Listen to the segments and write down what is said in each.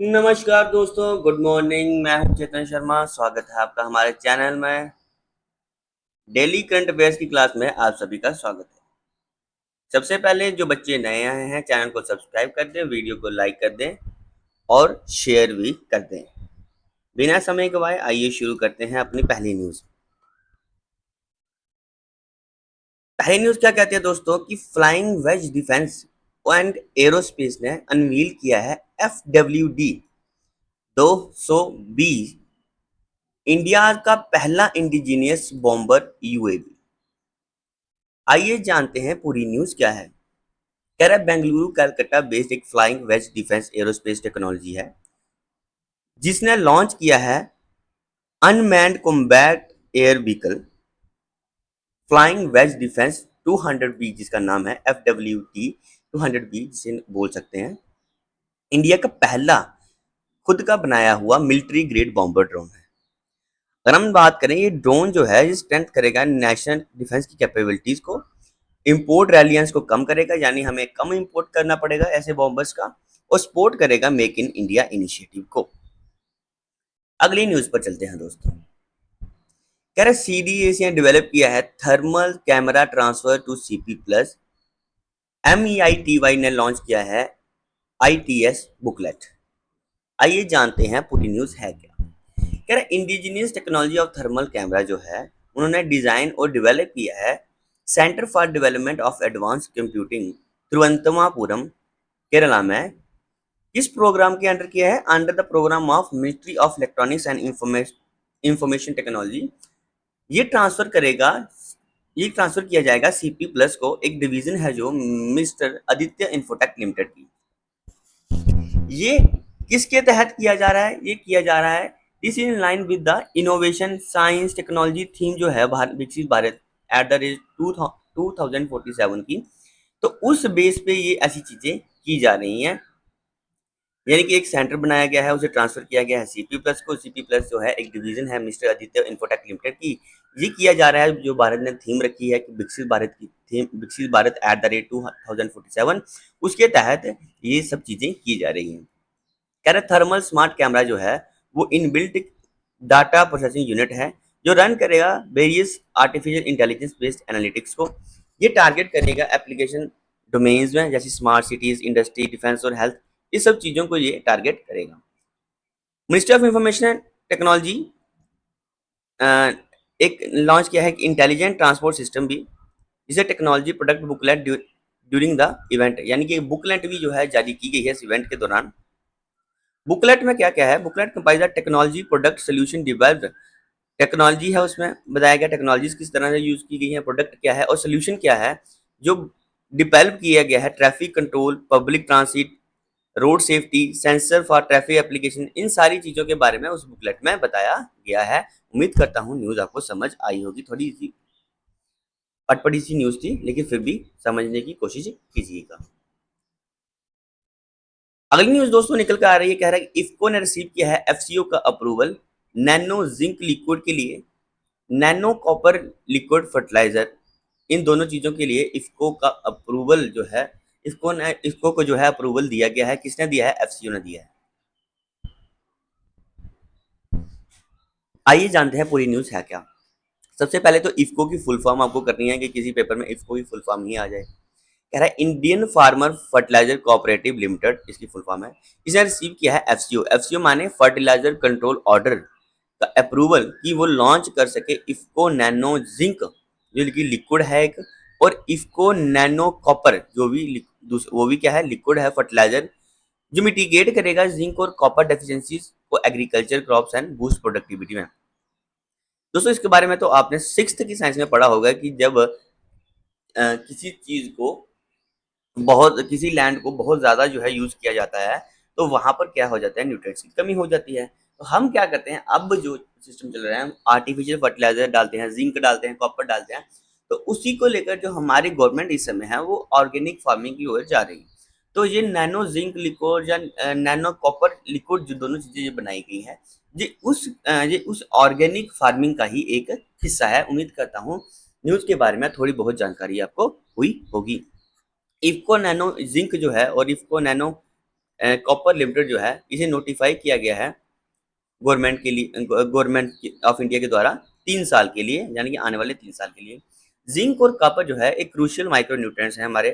नमस्कार दोस्तों, good morning. मैं हूं चेतन शर्मा। स्वागत है आपका हमारे चैनल में। डेली करंट अफेयर्स की क्लास में आप सभी का स्वागत है। सबसे पहले जो बच्चे नए आए हैं चैनल को सब्सक्राइब कर दें, वीडियो को लाइक कर दें और शेयर भी कर दें। बिना समय गवाए आइए शुरू करते हैं अपनी पहली न्यूज़। पहली न्यूज़ क्या कहती है दोस्तों कि flying wedge defence and aerospace ने अनवील किया है FWD 220, इंडिया का पहला इंडिजीनियस बॉम्बर UAV। आइए जानते हैं पूरी न्यूज़ क्या है। कह रहा है बेंगलुरु कलकत्ता बेस्ड एक flying wedge defence aerospace technology है जिसने लॉन्च किया है unmanned combat air vehicle flying wedge defence 200B, जिसका नाम है FWD 200B, जिसे बोल सकते हैं। इंडिया का पहला खुद का बनाया हुआ मिलिट्री ग्रेड बॉम्बर ड्रोन है। अगर हम बात करें, ये ड्रोन जो है ये स्ट्रेंथ करेगा नेशनल डिफेंस की कैपेबिलिटीज को, इंपोर्ट रेलियंस को कम करेगा, यानी हमें कम इंपोर्ट करना पड़ेगा ऐसे बॉम्बर्स का, और सपोर्ट करेगा मेक इन इंडिया इनिशिएटिव को। अगली न्यूज पर चलते हैं दोस्तों। कह रहे CDAC ने डेवलप किया है thermal camera transfer to CP plus. MEITY ने लॉन्च किया है ITS बुकलेट। आइए जानते हैं पूरी न्यूज है क्या। कह रहे indigenous technology of thermal camera जो है उन्होंने डिजाइन और डेवलप किया है centre for development of advance computing Thiruvananthapuram Kerala में। इस प्रोग्राम के अंडर किया है under the programme of ministry of electronics and information technology. ये ट्रांसफर करेगा ये ट्रांसफर किया जाएगा CP प्लस को, एक डिवीजन है जो मिस्टर आदित्य इंफोटेक लिमिटेड की। ये किसके तहत किया जा रहा है? ये किया जा रहा है this in line with the innovation science technology theme जो है विकसित भारत एट द रेट 2047 की। तो उस बेस पे ये ऐसी चीजें की जा रही हैं, यानी कि एक सेंटर बनाया गया है, उसे ट्रांसफर किया गया है CP प्लस को। CP प्लस जो है एक डिवीजन है मिस्टर आदित्य इंफोटेक लिमिटेड की। ये किया जा रहा है जो भारत ने थीम रखी है कि विकसित भारत की थीम, विकसित भारत एट द रेट 2047, उसके तहत ये सब चीजें की जा रही हैं। कह रहे थर्मल स्मार्ट कैमरा जो है वो इनबिल्ट डाटा प्रोसेसिंग यूनिट है जो रन करेगा various artificial intelligence based analytics को। ये टारगेट करेगा एप्लीकेशन डोमेन्स में जैसे स्मार्ट सिटीज, इंडस्ट्री, डिफेंस और हेल्थ। इस सब चीजों को ये टारगेट करेगा। मिनिस्ट्री ऑफ इंफॉर्मेशन टेक्नोलॉजी एक लॉन्च किया है कि इंटेलिजेंट ट्रांसपोर्ट सिस्टम भी, जिसे technology product booklet during the event, यानी कि बुकलेट भी जो है जारी की गई है इस इवेंट के दौरान। बुकलेट में क्या क्या है? Booklet comprises technology product solution developed. Technology है, उसमें बताया गया टेक्नोलॉजीज किस तरह से यूज की गई है, प्रोडक्ट क्या है और सोल्यूशन क्या है जो डिवेल्प किया गया है। Traffic control, public transit, road safety, sensor for traffic application, इन सारी चीजों के बारे में उस बुकलेट में बताया गया है। उम्मीद करता हूँ न्यूज आपको समझ आई होगी। थोड़ी सी अटपटी सी न्यूज थी लेकिन फिर भी समझने की कोशिश कीजिएगा। अगली न्यूज दोस्तों निकल कर आ रही है। कह रहा है कि इफ्को ने रिसीव किया है FCO का अप्रूवल नैनो जिंक लिक्विड के लिए, नैनो कॉपर लिक्विड फर्टिलाइजर, इन दोनों चीजों के लिए इफ्को का अप्रूवल जो है, इफ्को को जो है अप्रूवल दिया गया है। किसने दिया है? FCO ने दिया है। आइए जानते हैं पूरी न्यूज है क्या। सबसे पहले तो इफ्को की फुल फॉर्म आपको करनी है कि किसी पेपर में इफ्को की फुल फॉर्म ही आ जाए। कह रहा है Indian farmer fertiliser cooperative limited, इसकी फुल फॉर्म है। इसने रिसीव किया है FCO। FCO माने फर्टिलाइजर कंट्रोल ऑर्डर का अप्रूवल कि वो लॉन्च कर सके इफ्को नैनो जिंक जो कि लिक्विड है एक, और इफ्को नैनो कॉपर जो भी वो भी क्या है, लिक्विड है, फर्टिलाइजर जो मिटिगेट करेगा जिंक और कॉपर डेफिशिएंसीज को agriculture crops and boost productivity में। दोस्तों इसके बारे में तो आपने सिक्स्थ की साइंस में पढ़ा होगा कि जब किसी चीज को किसी लैंड को बहुत ज्यादा जो है यूज किया जाता है तो वहां पर क्या हो जाता है, न्यूट्रिएंट्स की कमी हो जाती है। तो हम क्या करते हैं, अब जो सिस्टम चल रहा है, हम आर्टिफिशियल फर्टिलाइजर डालते हैं, जिंक डालते हैं, कॉपर डालते हैं। तो उसी को लेकर जो हमारी गवर्नमेंट इस समय है वो ऑर्गेनिक फार्मिंग की ओर जा रही है। तो ये नैनो जिंक लिक्विड या नैनो कॉपर लिक्विड जो दोनों चीजें ये बनाई गई है, ये उस ऑर्गेनिक फार्मिंग का ही एक हिस्सा है। उम्मीद करता हूँ न्यूज के बारे में थोड़ी बहुत जानकारी आपको हुई होगी। इफ्को नैनो जिंक जो है और इफ्को नैनो कॉपर लिमिटेड जो है इसे नोटिफाई किया गया है गवर्नमेंट के लिए, गवर्नमेंट ऑफ इंडिया के द्वारा 3 साल के लिए, यानी कि आने वाले 3 साल के लिए। जिंक और कॉपर जो है एक क्रूशियल माइक्रो न्यूट्रिएंट्स हैं हमारे,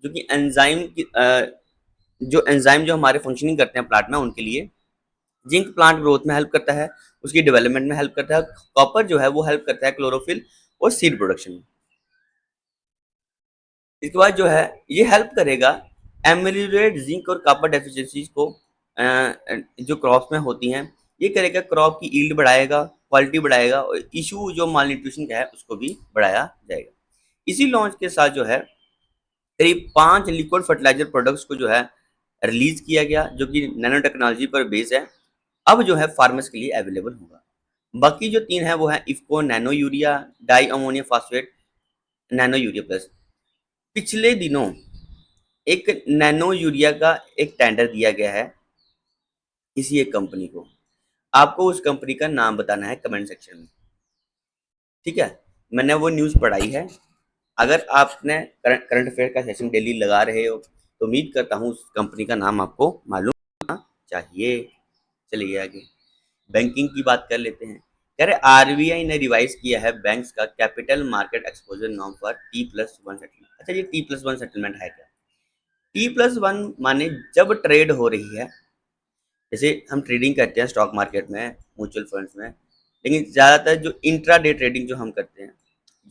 जो कि एंजाइम जो हमारे फंक्शनिंग करते हैं प्लांट में उनके लिए। जिंक प्लांट ग्रोथ में हेल्प करता है, उसकी डेवलपमेंट में हेल्प करता है। कॉपर जो है वो हेल्प करता है क्लोरोफिल और सीड प्रोडक्शन में। इसके बाद जो है ये हेल्प करेगा एमेलियोरेट जिंक और कॉपर डेफिशिएंसीज को, जो क्रॉप्स में होती हैं। ये करेगा क्रॉप की यील्ड बढ़ाएगा, क्वालिटी बढ़ाएगा, और इशू जो माल न्यूट्रिशन का है उसको भी बढ़ाया जाएगा। इसी लॉन्च के साथ जो है करीब 5 लिक्विड फर्टिलाइजर प्रोडक्ट्स को जो है रिलीज किया गया, जो कि नैनो टेक्नोलॉजी पर बेस है। अब जो है फार्मर्स के लिए अवेलेबल होगा। बाकी जो 3 है वो है IFFCO nano urea, di ammonium phosphate, nano urea plus. पिछले दिनों एक नैनो यूरिया का एक टेंडर दिया गया है किसी एक कंपनी को। आपको उस कंपनी का नाम बताना है कमेंट सेक्शन में, ठीक है। मैंने वो न्यूज़ पढ़ाई है। अगर आपने करंट अफेयर का सेशन डेली लगा रहे हो तो उम्मीद करता हूँ उस कंपनी का नाम आपको मालूम होना चाहिए। चलिए आगे बैंकिंग की बात कर लेते हैं। कह रहे आरबीआई ने रिवाइज किया है बैंक्स का capital market exposure norm for T+1 settlement. अच्छा, ये T+1 सेटलमेंट है क्या? T+1 माने जब ट्रेड हो रही है, जैसे हम ट्रेडिंग करते हैं स्टॉक मार्केट में, म्यूचुअल फंड्स में, लेकिन ज़्यादातर जो इंट्रा डे ट्रेडिंग जो हम करते हैं,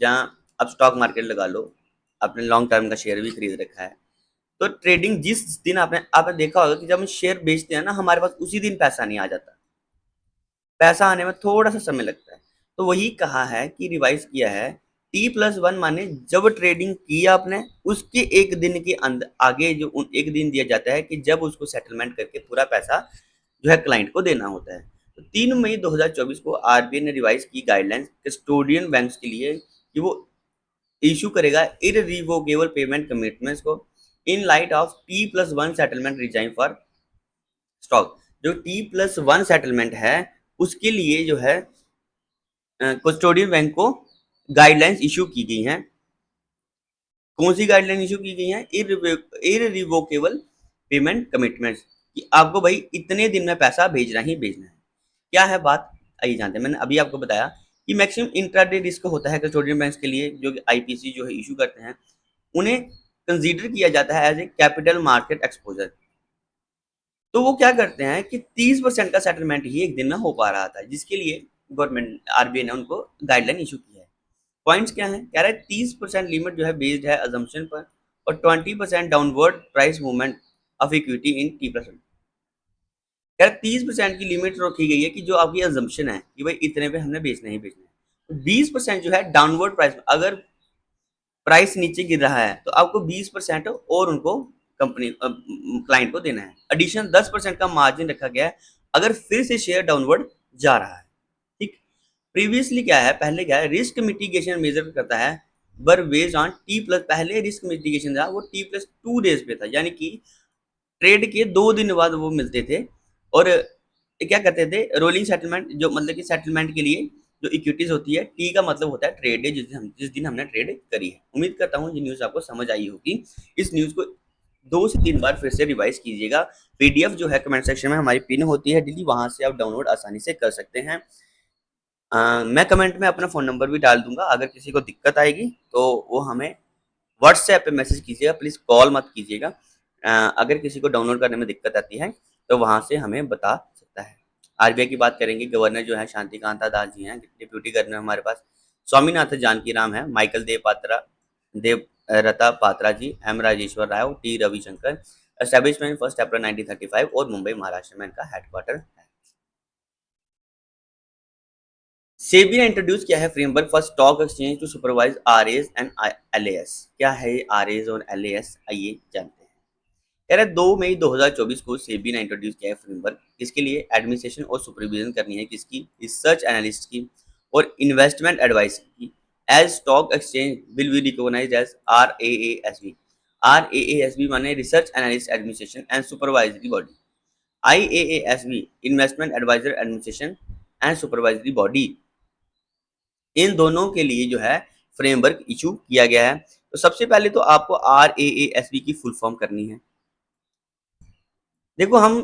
जहाँ अब स्टॉक मार्केट लगा लो, आपने लॉन्ग टर्म का शेयर भी खरीद रखा है, तो ट्रेडिंग जिस दिन आपने देखा होगा कि जब हम शेयर बेचते हैं ना, हमारे पास उसी दिन पैसा नहीं आ जाता, पैसा आने में थोड़ा सा समय लगता है। तो वही कहा है कि रिवाइज किया है, T+1 माने जब ट्रेडिंग की आपने उसके एक दिन के अंदर आगे जो एक दिन दिया जाता है कि जब उसको सेटलमेंट करके पूरा पैसा जो है क्लाइंट को देना होता है। तो 3 मई 2024 को आरबीआई ने रिवाइज की गाइडलाइंस कस्टोडियन बैंक्स के लिए कि वो इशू करेगा इररिवोकेबल पेमेंट कमिटमेंट्स को in light of T+1 settlement resign for stock. जो T+1 सेटलमेंट है उसके लिए जो है कस्टोडियन बैंक को गाइडलाइंस इशू की गई हैं। कौन सी गाइडलाइन इशू की गई हैं? इररिवोकेबल पेमेंट कमिटमेंट्स, कि आपको भाई इतने दिन में पैसा भेजना ही भेजना है। क्या है बात, आइए जानते हैं। मैंने अभी आपको बताया कि मैक्सिमम इंट्राडे रिस्क होता है कस्टोडियन बैंक्स के लिए, जो कि आईपीसी जो है इशू करते हैं, उन्हें कंसीडर किया जाता है as a capital market exposure. तो वो क्या करते हैं कि 30% का सेटलमेंट ही एक दिन में हो पा रहा था, जिसके लिए गवर्नमेंट आरबीआई ने उनको गाइडलाइन इशू की है। पॉइंट्स क्या है? कह रहा है 30% लिमिट जो है बेस्ड है अजम्पशन पर, और 20% downward price movement of equity in T+1। कह रहा है 30% की लिमिट रखी गई है कि जो आपकी अजम्पशन है कि भाई इतने पे हमने बेचना ही बेचना है। 20% जो है डाउनवर्ड प्राइस, अगर प्राइस नीचे गिर रहा है तो आपको 20% और उनको कंपनी क्लाइंट को देना है। एडिशनल 10% का मार्जिन रखा गया है अगर फिर से शेयर डाउनवर्ड जा रहा है, ठीक। प्रीवियसली क्या है, पहले क्या है, रिस्क मिटिगेशन मेजर करता है बर बेस्ड ऑन T+, पहले रिस्क मिटिगेशन था वो T+2 डेज पे था, यानी कि ट्रेड के 2 दिन बाद वो मिलते थे। और क्या करते थे, रोलिंग सेटलमेंट, जो मतलब कि सेटलमेंट के लिए जो इक्विटीज होती है, टी का मतलब होता है ट्रेड डे, जिस दिन हमने ट्रेड करी है। उम्मीद करता हूँ ये न्यूज़ आपको समझ आई होगी। इस न्यूज़ को 2 से 3 बार फिर से रिवाइज कीजिएगा। पीडीएफ जो है कमेंट सेक्शन में हमारी पिन होती है डेली, वहां से आप डाउनलोड आसानी से कर सकते हैं। मैं कमेंट में अपना फ़ोन नंबर भी डाल दूंगा, अगर किसी को दिक्कत आएगी तो वो हमें व्हाट्सएप पे मैसेज कीजिएगा, प्लीज़ कॉल मत कीजिएगा। अगर किसी को डाउनलोड करने में दिक्कत आती है तो वहाँ से हमें बता सकता है। आरबीआई की बात करेंगे, गवर्नर जो है शांतिकांता दास जी हैं, डिप्यूटी गवर्नर हमारे पास स्वामीनाथन जानकी राम है, Michael Debabrata Patra ji, M Rajeshwar Rao, T Ravishankar. Establishment 1 April 1935 और मुंबई महाराष्ट्र में इनका हेडक्वार्टर है। सेबी ने इंट्रोड्यूस किया है framework for stock exchange to supervise RAs and LAs. क्या है आरएस और एलएएस, आइए जानते हैं। कह रहे 2 मई 2024 को सेबी ने इंट्रोड्यूस किया है फ्रेमवर्क, किसके लिए? एडमिनिस्ट्रेशन और सुपरविजन करनी है किसकी? रिसर्च एनालिस्ट की और इन्वेस्टमेंट एडवाइस की। As stock exchange will be recognised as RAASB. RAASB माने research analyst administration and supervisory body. IAASB investment adviser administration and supervisory body. इन दोनों के लिए जो है फ्रेमवर्क इशू किया गया है। तो सबसे पहले तो आपको आरएएएसबी की फुल फॉर्म करनी है। देखो हम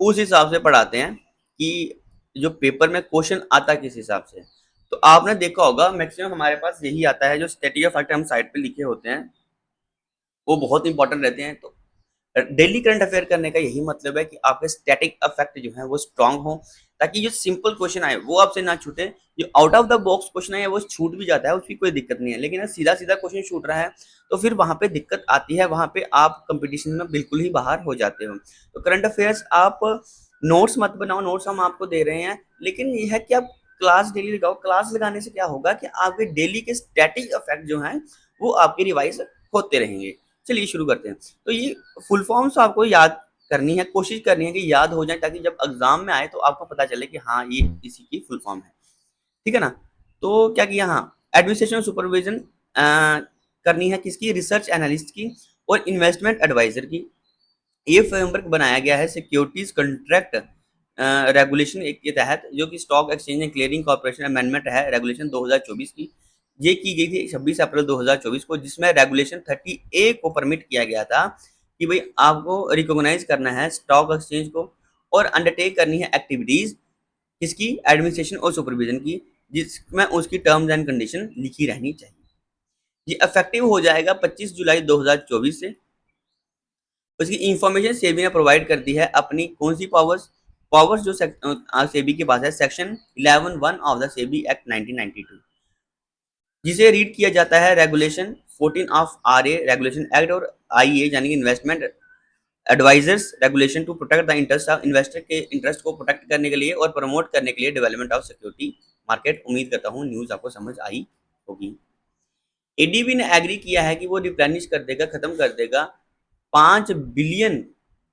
उस हिसाब से पढ़ाते हैं कि जो पेपर में क्वेश्चन आता किस हिसाब से। तो आपने देखा होगा मैक्सिमम हमारे पास यही आता है, जो स्टैटिक फैक्टर हम साइड पे लिखे होते हैं वो बहुत इंपॉर्टेंट रहते हैं। तो डेली करंट अफेयर करने का यही मतलब है कि आपके स्टैटिक अफेक्ट जो है वो स्ट्रांग हो, ताकि जो सिंपल क्वेश्चन आए वो आपसे ना छूटे। जो out of the box question है वो छूट भी जाता है, उसकी कोई दिक्कत नहीं है, लेकिन अगर सीधा सीधा क्वेश्चन छूट रहा है तो फिर वहां पे दिक्कत आती है, वहां पे आप कंपटीशन में बिल्कुल ही बाहर हो जाते हो। तो करंट अफेयर्स आप नोट्स मत बनाओ, नोट्स हम आपको दे रहे हैं, लेकिन ये है कि आप क्लास डेली लगाओ। क्लास लगाने से क्या होगा कि आपके डेली के स्टैटिक इफेक्ट जो हैं वो आपके रिवाइज होते रहेंगे। चलिए शुरू करते हैं। तो ये फुल फॉर्म्स आपको याद करनी है, कोशिश करनी है कि याद हो जाए, ताकि जब एग्जाम में आए तो आपको पता चले कि हाँ ये इसी की फुल फॉर्म है। ठीक है ना। तो क्या किया, हाँ एडमिनिस्ट्रेशन सुपरविजन करनी है किसकी, रिसर्च एनालिस्ट की और इन्वेस्टमेंट एडवाइजर की। ये फ्रेमवर्क बनाया गया है सिक्योरिटीज कंट्रैक्ट रेगुलेशन एक के तहत, जो कि stock exchange and clearing corporation amendment है रेगुलेशन 2024 की। ये की गई थी 26 अप्रैल 2024 को, जिसमें रेगुलेशन 30A को परमिट किया गया था कि भाई आपको रिकॉग्नाइज करना है स्टॉक एक्सचेंज को और अंडरटेक करनी है एक्टिविटीज किसकी, एडमिनिस्ट्रेशन और सुपरविजन की, जिसमें उसकी टर्म्स एंड कंडीशन लिखी रहनी चाहिए। ये इफेक्टिव हो जाएगा 25 जुलाई 2024 से। उसकी इंफॉर्मेशन सेबी ने प्रोवाइड कर दी है अपनी कौन सी पावर्स, पावर्स जो सेबी के पास है section 11(1) of the SEBI act 1992, जिसे रीड किया जाता है regulation 14 of RA regulation act और आईए यानी कि investment advisers regulation to protect the interest of investor के इंटरेस्ट को प्रोटेक्ट करने के लिए और प्रमोट करने के लिए डेवलपमेंट ऑफ सिक्योरिटी मार्केट। उम्मीद करता हूँ न्यूज आपको समझ आई होगी। एडीबी ने एग्री किया है कि वो रिप्लेनिश कर देगा, खत्म कर देगा 5 बिलियन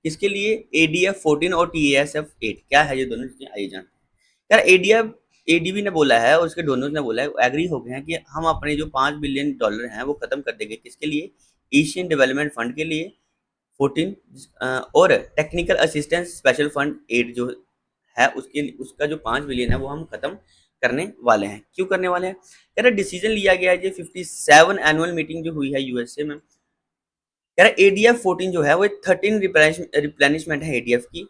किसके लिए, ADF-14 और TASF-8। क्या है ये दोनों चीजें, आइए जानते हैं। यार एडीएफ एडीबी ने बोला है और उसके डोनर्स ने बोला है, एग्री हो गए हैं कि हम अपने जो $5 बिलियन हैं वो खत्म कर देंगे किसके लिए, एशियन डेवलपमेंट फंड के लिए 14, और टेक्निकल असिस्टेंस स्पेशल फंड 8 जो है उसके, उसका जो 5 बिलियन है वो हम खत्म करने वाले हैं। क्यों करने वाले हैं, कह रहे डिसीजन लिया गया है। जो 57 एनुअल मीटिंग जो हुई है यूएसए में, कह रहा ADF-14 जो है वो 13 रिप्लेनिशमेंट है एडीएफ की,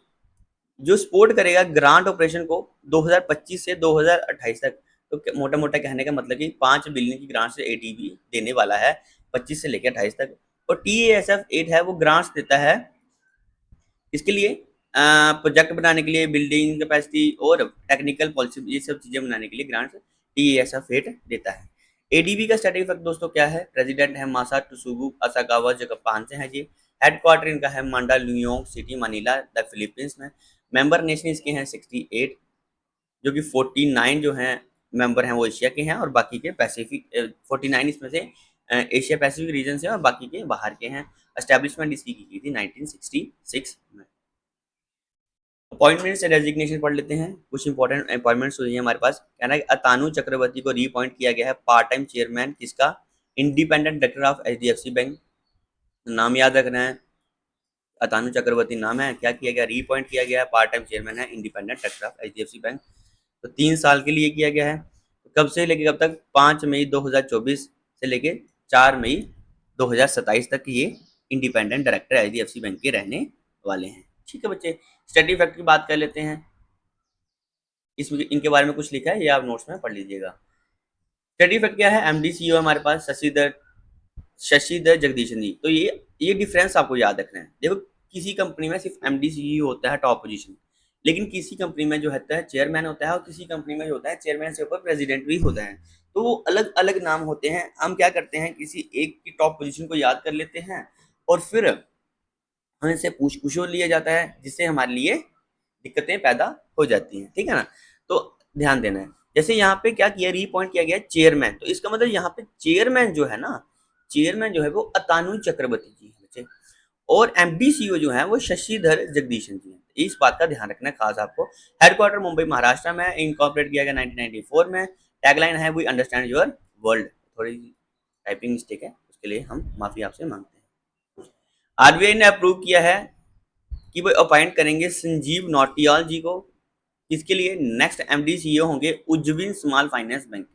जो सपोर्ट करेगा ग्रांट ऑपरेशन को 2025 से 2028 तक। तो मोटा मोटा कहने का मतलब कि 5 बिलियन की ग्रांट से एडीबी देने वाला है 25 से लेकर 28 तक। और TASF-8 है वो ग्रांट्स देता है इसके लिए प्रोजेक्ट बनाने के लिए, बिल्डिंग कैपेसिटी और टेक्निकल पॉलिसी, ये सब चीजें बनाने के लिए ग्रांट्स TASF-8 देता है। एडीबी का स्टैटिक इफेक्ट दोस्तों क्या है, प्रेसिडेंट है मासा टुसुगु असाकावा जापान से है जी। हेडक्वार्टर इनका है मांडा New York city Manila the Philippines में। मेंबर नेशन इसके हैं 68, जो कि 49 जो हैं मेंबर हैं वो एशिया के हैं और बाकी के पैसिफिक, 49 इसमें से एशिया पैसिफिक रीजन से और बाकी के बाहर के हैं। एस्टेब्लिशमेंट इसकी की गई थी 1966 में। अपॉइंटमेंट से रेजिग्नेशन पढ़ लेते हैं, कुछ इंपॉर्टेंट अपॉइंटमेंट्स हुई है हमारे पास। कहना है अतानु चक्रवर्ती को रीअपॉइंट किया गया है पार्ट टाइम चेयरमैन किसका, independent director of HDFC bank. नाम याद रखना है, अतानु चक्रवर्ती नाम है, क्या किया गया, रीअपॉइंट किया गया है, पार्ट टाइम चेयरमैन है independent director of HDFC bank. तो 3 साल के लिए किया गया है। कब से लेके कब तक, 5 मई 2024 से लेके 4 मई 2027 तक ये इंडिपेंडेंट डायरेक्टर HDFC बैंक के रहने वाले हैं। ठीक है बच्चे, स्टडी फैक्ट की बात कर लेते हैं। इसमें इनके बारे में कुछ लिखा है, ये आप नोट्स में पढ़ लीजिएगा। स्टडी फैक्ट क्या है, MD CEO हमारे पास शशिधर जगदीशन जी। तो ये डिफरेंस आपको याद रखना है। देखो किसी कंपनी में सिर्फ MD CEO होता है टॉप पोजीशन, लेकिन किसी कंपनी में जो होता है चेयरमैन होता है और किसी कंपनी में जो होता है चेयरमैन से ऊपर प्रेसिडेंट भी होता है। तो वो अलग अलग नाम होते हैं। हम क्या करते हैं, किसी एक की टॉप पोजीशन को याद कर लेते हैं और फिर हमसे पूछ पूछो लिया जाता है, जिससे हमारे लिए दिक्कतें पैदा हो जाती हैं। ठीक है ना। तो ध्यान देना है। जैसे यहाँ पे क्या किया, रीपॉइंट किया गया चेयरमैन, तो इसका मतलब यहाँ पे चेयरमैन जो है ना, चेयरमैन जो है वो अतानु चक्रवर्ती जी है बच्चे, और MD CEO जो है वो शशिधर जगदीशन जी हैं। इस बात का ध्यान रखना है खास आपको। हेडक्वार्टर मुंबई महाराष्ट्र में, इनकॉर्पोरेट किया गया 1994 में। टैगलाइन है वी अंडरस्टैंड योर वर्ल्ड। थोड़ी टाइपिंग मिस्टेक है, उसके लिए हम माफी आपसे मांगते हैं। RBI ने अप्रूव किया है कि वो अपॉइंट करेंगे संजीव नौटियाल जी को, इसके लिए नेक्स्ट MD CEO होंगे उज्जीवन स्मॉल फाइनेंस बैंक।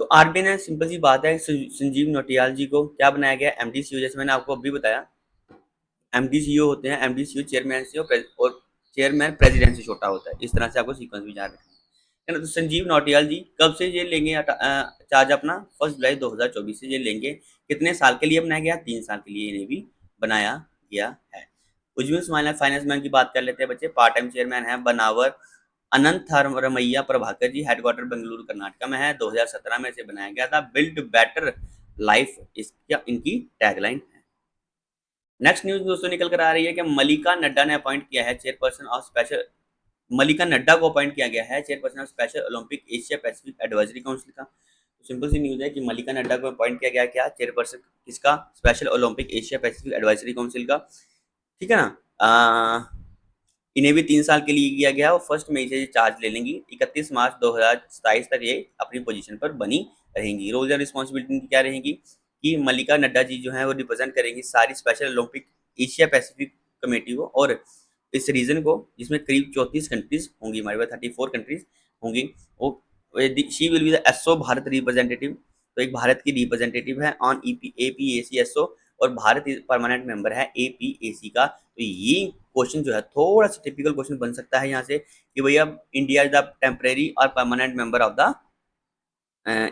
तो आरबीआई ने, सिंपल सी बात है, संजीव नौटियाल जी को क्या बनाया गया MD CEO, जैसे मैंने आपको अभी बताया एमडी सीईओ होते हैं, एमडी सीईओ चेयरमैन से और चेयरमैन प्रेसिडेंट से छोटा होता है। इस तरह से आपको सीक्वेंस भी याद रखना है ना। तो संजीव नौटियाल जी कब से ये लेंगे चार्ज अपना? 1 जुलाई 2024 से ये लेंगे। कितने साल के लिए बनाया गया? 3 साल के लिए इन्हें भी बनाया गया है। उज्ज्वल स्माइल फाइनेंस मैन की बात कर लेते हैं बच्चे। पार्ट टाइम चेयरमैन है बनावर अनंत रमैया प्रभाकर जी, हेडक्वार्टर बेंगलुरु कर्नाटका में है। 2017 में इसे बनाया गया था। बिल्ड बेटर लाइफ इसका इनकी टैगलाइन है। नेक्स्ट न्यूज दोस्तों निकल कर आ रही है कि मलिका नड्डा ने अपॉइंट किया है चेयरपर्सन ऑफ स्पेशल मलिका नड्डा को अपॉइंट किया गया है chairperson of special Olympic Asia Pacific advisory council का। तो सिंपल सी न्यूज है कि मलिका नड्डा को अपॉइंट किया गया क्या? चेयरपर्सन किसका? Special Olympic Asia Pacific advisory council का। ठीक है ना। इन्हें भी 3 साल के लिए किया गया और 1 मई से ये चार्ज ले लेंगी। 31 मार्च 2027 तक ये अपनी पोजीशन पर बनी रहेंगी। रोल्स एंड रिस्पॉन्सिबिलिटी क्या रहेंगी कि मलिका नड्डा जी जो है वो रिप्रेजेंट करेंगी सारी special Olympic Asia Pacific committee को और इस रीजन को, जिसमें करीब 34 कंट्रीज होंगी, हमारे पास 34 कंट्रीज होंगी। वो she will be the SO Bharat representative. तो एक भारत की रिप्रेजेंटेटिव है ऑन एपीएसी एसओ और भारत परमानेंट मेंबर है एपीएसी का। तो ये क्वेश्चन जो है थोड़ा सा टिपिकल क्वेश्चन बन सकता है यहाँ से कि भैया इंडिया इज द टेम्परेरी और permanent member of the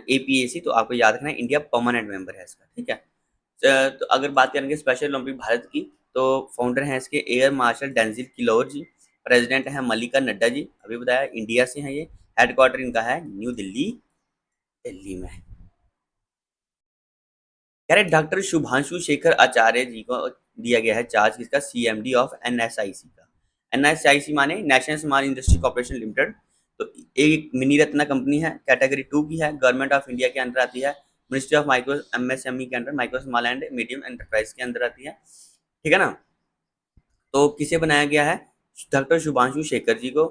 APAC. तो आपको याद रखना है इंडिया परमानेंट मेंबर है इसका। ठीक है। तो अगर बात करेंगे स्पेशल ओलंपिक भारत की, तो फाउंडर हैं इसके एयर मार्शल डेंजिल किलोर जी, प्रेसिडेंट है मलिका नड्डा जी, अभी बताया इंडिया से हैं ये। हेडक्वार्टर इनका है न्यू दिल्ली, दिल्ली में। कह रहे डॉक्टर शुभांशु शेखर आचार्य जी को दिया गया है चार्ज किसका? सीएमडी ऑफ एनएसआईसी का। एनएसआईसी माने national small industry corporation limited. तो एक मिनी रत्ना कंपनी है, कैटेगरी 2 की है, गवर्नमेंट ऑफ इंडिया के अंदर आती है। मिनिस्ट्री ऑफ माइक्रो एमएसएमई के अंदर, micro small and medium enterprise के अंदर आती है। ठीक है ना। तो किसे बनाया गया है? डॉक्टर शुभांशु शेखर जी को।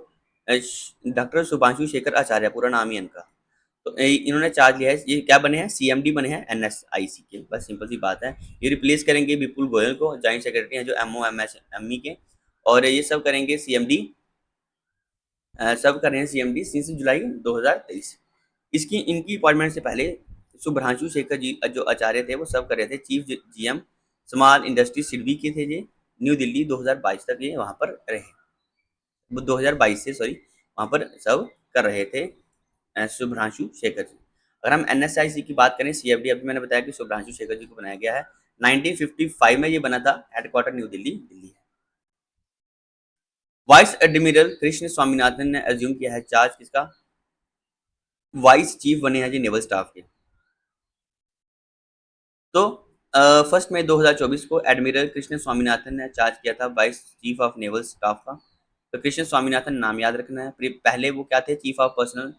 डॉक्टर शुभांशु शेखर आचार्य पूरा नाम ही इनका। तो इन्होंने चार्ज लिया है। ये क्या बने हैं? सीएमडी बने हैं एनएसआईसी के। बस सिंपल सी बात है। ये रिप्लेस करेंगे विपुल गोयल को, जॉइंट सेक्रेटरी हैं जो एमओएमएसएमई के। और ये सब करेंगे सीएमडी, सब कर रहे हैं सीएमडी सिंस जुलाई 2023। इसकी इनकी अपॉइंटमेंट से पहले शुभ्रांशु शेखर जी जो आचार्य थे वो सब कर रहे थे chief GM small industry SIDBI के थे ये। न्यू दिल्ली 2022 तक ये वहाँ पर रहे। 2022 से सॉरी वहाँ पर सब कर रहे थे शुभ्रांशु शेखर जी। अगर हम एनएसआईसी की बात करें, सीएफडी अभी मैंने बताया कि शुभ्रांशु शेखर जी को बनाया गया है। 1955 में ये बना था। हेडक्वार्टर न्यू दिल्ली, दिल्ली है। वाइस एडमिरल कृष्ण स्वामीनाथन ने एज्यूम किया है चार्ज किसका? वाइस चीफ बने हैं जी नेवल स्टाफ के। तो 1 मई 2024 को एडमिरल कृष्ण स्वामीनाथन ने चार्ज किया था vice chief of naval staff का। तो कृष्ण स्वामीनाथन नाम याद रखना है। पहले वो क्या थे? Chief of personnel.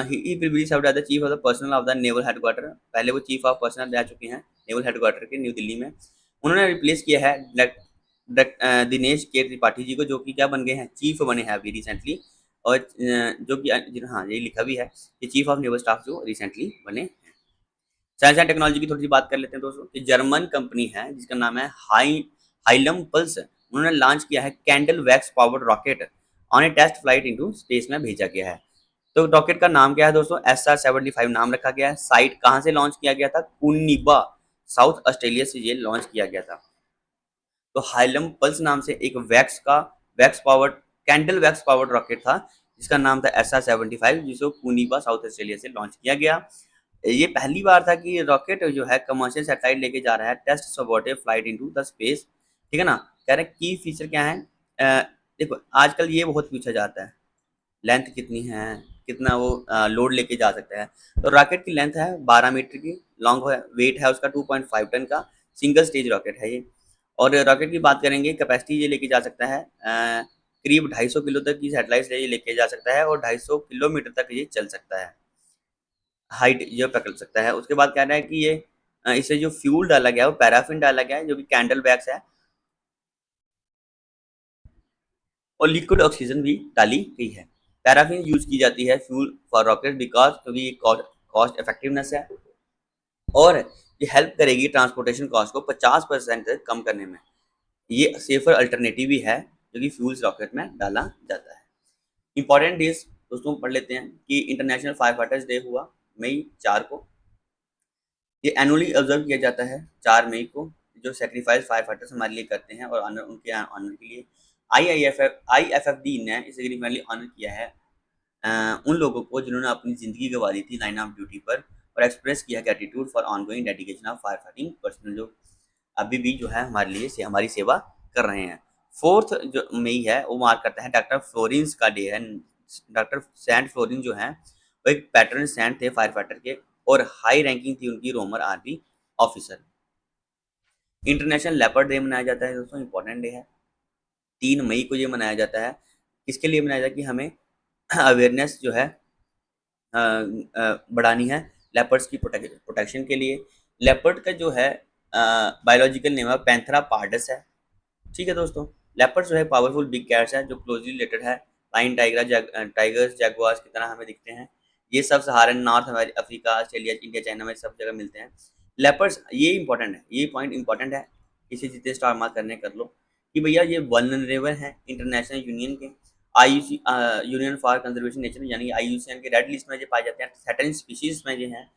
He previously served as the chief of the personnel of the naval headquarter. पहले वो चीफ ऑफ पर्सनल रह चुके हैं नेवल हेडक्वार्टर के न्यू दिल्ली में। उन्होंने रिप्लेस किया है दिनेश के त्रिपाठी जी को, जो कि क्या बन गए हैं? चीफ बने हैं अभी रिसेंटली। और जो कि हाँ ये लिखा भी है कि चीफ ऑफ नेवल स्टाफ जो रिसेंटली बने। साइंस एंड टेक्नोलॉजी की थोड़ी सी बात कर लेते हैं दोस्तों कि जर्मन कंपनी है जिसका नाम है हाइलम पल्स। उन्होंने लॉन्च किया है candle wax powered rocket on a test flight into space में भेजा गया है। तो रॉकेट का नाम क्या है दोस्तों? SR-75 नाम रखा गया है। साइट कहाँ से लॉन्च किया गया था? कुनिबा, साउथ ऑस्ट्रेलिया से ये लॉन्च किया गया था। तो हाइलम पल्स नाम से एक wax powered candle wax powered rocket था जिसका नाम था SR-75, जिसको कुनिबा साउथ ऑस्ट्रेलिया से लॉन्च किया गया। ये पहली बार था कि रॉकेट जो है कमर्शियल सैटेलाइट लेके जा रहा है test supported flight into the space. ठीक है ना। कह रहे हैं की फीचर क्या है? देखो आजकल ये बहुत पूछा जाता है, लेंथ कितनी है, कितना वो लोड लेके जा सकता है। तो रॉकेट की लेंथ है 12 मीटर की, लॉन्ग है, वेट है उसका 2.5 टन का, सिंगल स्टेज रॉकेट है ये। और रॉकेट की बात करेंगे, कैपेसिटी ये लेके जा सकता है करीब 250 किलो तक की सैटेलाइट ये लेके जा सकता है और 250 किलोमीटर तक ये चल सकता है, हाइट ये पकड़ सकता है। उसके बाद कह रहा है कि ये इसे जो फ्यूल डाला गया है वो पैराफिन डाला गया है जो कि कैंडल वैक्स है, और लिक्विड ऑक्सीजन भी डाली गई है। पैराफिन यूज की जाती है फ्यूल फॉर रॉकेट बिकॉज क्योंकि ये कॉस्ट इफेक्टिवनेस है और ये हेल्प करेगी ट्रांसपोर्टेशन कॉस्ट को 50% तक कम करने में। ये सेफर अल्टरनेटिव भी है जो कि फ्यूल्स रॉकेट में डाला जाता है। इंपॉर्टेंट डेज दोस्तों पढ़ लेते हैं कि इंटरनेशनल फायर फाइटर्स डे हुआ मई 4 को। ये एनुअली ऑब्जर्व किया जाता है 4 मई को। जो सेक्रीफाइस फायर फाइटर्स हमारे लिए करते हैं और ऑनर उनके ऑनर के लिए आईएफएफडी ने इसे रिसेंटली ऑनर किया है उन लोगों को जिन्होंने अपनी ज़िंदगी गंवा दी थी लाइन ऑफ ड्यूटी पर और एक्सप्रेस किया gratitude for ongoing dedication of fire fighting personal जो अभी भी जो है हमारे लिए से हमारी सेवा कर रहे हैं। 4 जो मई है वो मार्क करता है डॉक्टर फ्लोरेंस का डे है। डॉक्टर सेंट फ्लोरेंस जो है वो एक पैटर्न सेंट थे फायर फाइटर के और हाई रैंकिंग थी उनकी Roman army officer. International leopard day मनाया जाता है दोस्तों, इंपॉर्टेंट डे है। 3 मई को ये मनाया जाता है। किसके लिए मनाया जाता है कि हमें अवेयरनेस जो है बढ़ानी है लेपर्ड्स की प्रोटेक्शन के लिए। लेपर्ड का जो है बायोलॉजिकल नेम है पैंथरा पार्डस है। ठीक है दोस्तों, लेपर्ड जो है पावरफुल बिग कैट्स है जो क्लोजली रिलेटेड है लाइन टाइगर्स जैगुआर्स की तरह हमें दिखते हैं। ये सब Saharan North Africa Australia India China में सब जगह मिलते हैं लेपर्ड्स। ये इंपॉर्टेंट है, ये पॉइंट इंपॉर्टेंट है, इसे जितने स्टार मार्क करने कर लो कि भैया ये वल्नरेबल है इंटरनेशनल यूनियन के IUC union for conservation nature यानी आईयूसीएन के रेड लिस्ट में जो पाए जाते हैं सर्टेन स्पीशीज में जो हैं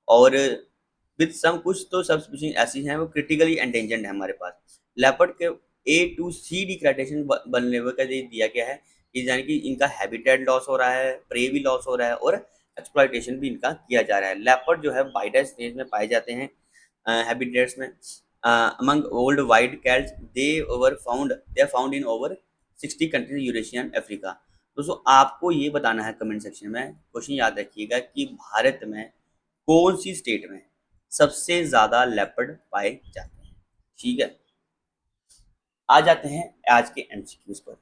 और विद सम कुछ तो सब स्पीशीज ऐसी हैं वो क्रिटिकली एंडेंजर्ड है हमारे पास। लेपर्ड के A to C degradation vulnerable का दिया गया है कि यानी कि इनका हैबिटेट लॉस हो रहा है, प्रे भी लॉस हो रहा है और एक्सप्लॉइटेशन भी इनका किया जा रहा है। लेपर्ड जो है वाइडर स्टेज में पाए जाते हैं हैबिटेट्स में among old white cats they are found in over 60 countries Eurasia and Africa. दोस्तों आपको ये बताना है कमेंट सेक्शन में, क्वेश्चन याद रखिएगा कि भारत में कौन सी स्टेट में सबसे ज्यादा लेपर्ड पाए जाते हैं। ठीक है, आ जाते हैं आज के एमसीक्यूज पर।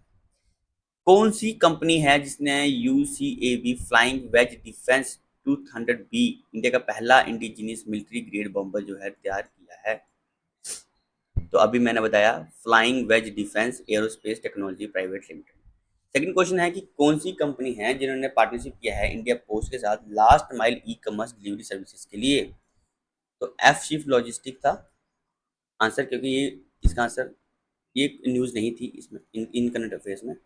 कौन सी कंपनी है जिसने UCAV flying wedge defence 200B India का पहला इंडिजिनियस मिलिट्री ग्रेड बॉम्बर जो है तैयार किया है? तो अभी मैंने बताया flying wedge defence aerospace technology private limited. Second question है कि कौन सी कंपनी है जिन्होंने पार्टनरशिप किया है इंडिया पोस्ट के साथ last mile e commerce delivery services के लिए? तो एफ शिफ्ट लॉजिस्टिक था आंसर, क्योंकि ये इसका आंसर ये न्यूज़ नहीं थी इसमें इन करंट अफेयर्स में।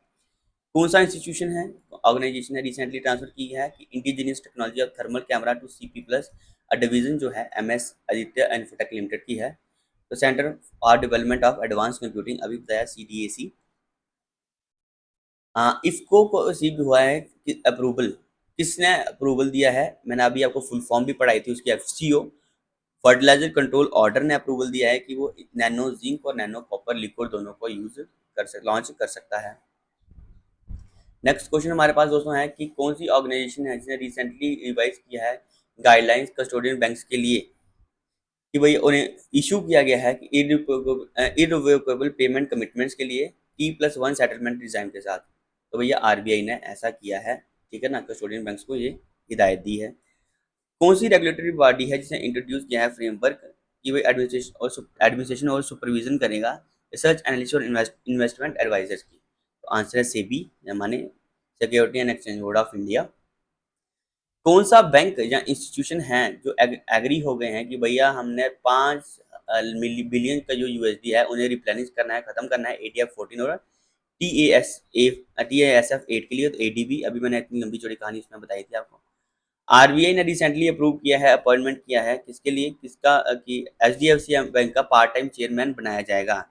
कौन सा इंस्टीट्यूशन है ऑर्गेनाइजेशन ने रिसेंटली ट्रांसफर की है कि indigenous technology of thermal camera to CP plus division जो है MS आदित्य इन्फोटेक लिमिटेड की है। तो centre for development of advance computing अभी बताया CDAC। इफको को रिसीव हुआ है कि अप्रूवल किसने अप्रूवल दिया है? मैंने अभी आपको फुल फॉर्म भी पढ़ाई थी उसकी FCO फर्टिलाइजर कंट्रोल ऑर्डर ने अप्रूवल दिया है कि वो नैनो जिंक और नैनो कॉपर लिक्विड दोनों को लॉन्च कर सकता है। नेक्स्ट क्वेश्चन हमारे पास दोस्तों है कि कौन सी ऑर्गेनाइजेशन है जिसने रिसेंटली रिवाइज किया है गाइडलाइंस कस्टोडियन बैंक्स के लिए कि भाई उन्हें इशू किया गया है कि इररिवोकेबल पेमेंट कमिटमेंट्स के लिए T+1 सेटलमेंट डिजाइन के साथ। तो भैया RBI ने ऐसा किया है, ठीक है ना, कस्टोडियन बैंक्स को ये हिदायत दी है। कौन सी रेगुलेटरी बॉडी है जिसने इंट्रोड्यूस किया है फ्रेमवर्क कि भाई एडमिनिस्ट्रेशन और सुपरविजन करेगा रिसर्च एनालिसिस और इन्वेस्टमेंट एडवाइजर्स की? तो आंसर है सेबी माने security and exchange board of India. कौन सा बैंक या इंस्टीट्यूशन है जो एग्री हो गए हैं कि भैया हमने 5 बिलियन का जो USD है उन्हें रिप्लेनिश करना है, खत्म करना है ATF-14 और TASF-8 के लिए? तो ADB अभी मैंने इतनी लंबी चौड़ी कहानी इसमें बताई थी आपको। RBI ने रिसेंटली अप्रूव किया है, अपॉइंटमेंट किया है किसके लिए, किसका कि HDFC बैंक का पार्ट टाइम चेयरमैन बनाया जाएगा?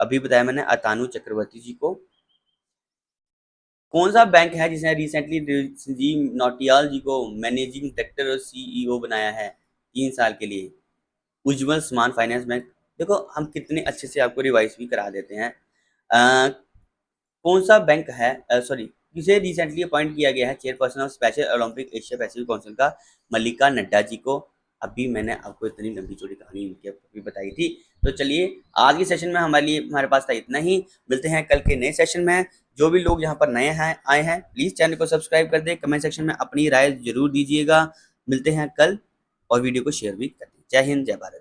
अभी बताया मैंने अतानु चक्रवर्ती जी को। कौन सा बैंक है जिसने रिसेंटली संजीव नौटियाल जी को मैनेजिंग डायरेक्टर और CEO बनाया है 3 साल के लिए? उज्जवल स्मार्ट फाइनेंस बैंक। देखो हम कितने अच्छे से आपको रिवाइज भी करा देते हैं। कौन सा बैंक है किसे रिसेंटली अपॉइंट किया गया है chairperson of special Olympic Asia Pacific council का? मल्लिका नड्डा जी को। अभी मैंने आपको इतनी लंबी चौड़ी कहानी इनकी अभी बताई थी। तो चलिए आज के सेशन में हमारे पास था इतना ही। मिलते हैं कल के नए सेशन में। जो भी लोग यहाँ पर नए हैं आए हैं प्लीज़ चैनल को सब्सक्राइब कर दें, कमेंट सेक्शन में अपनी राय जरूर दीजिएगा। मिलते हैं कल और वीडियो को शेयर भी कर दें। जय हिंद, जय भारत।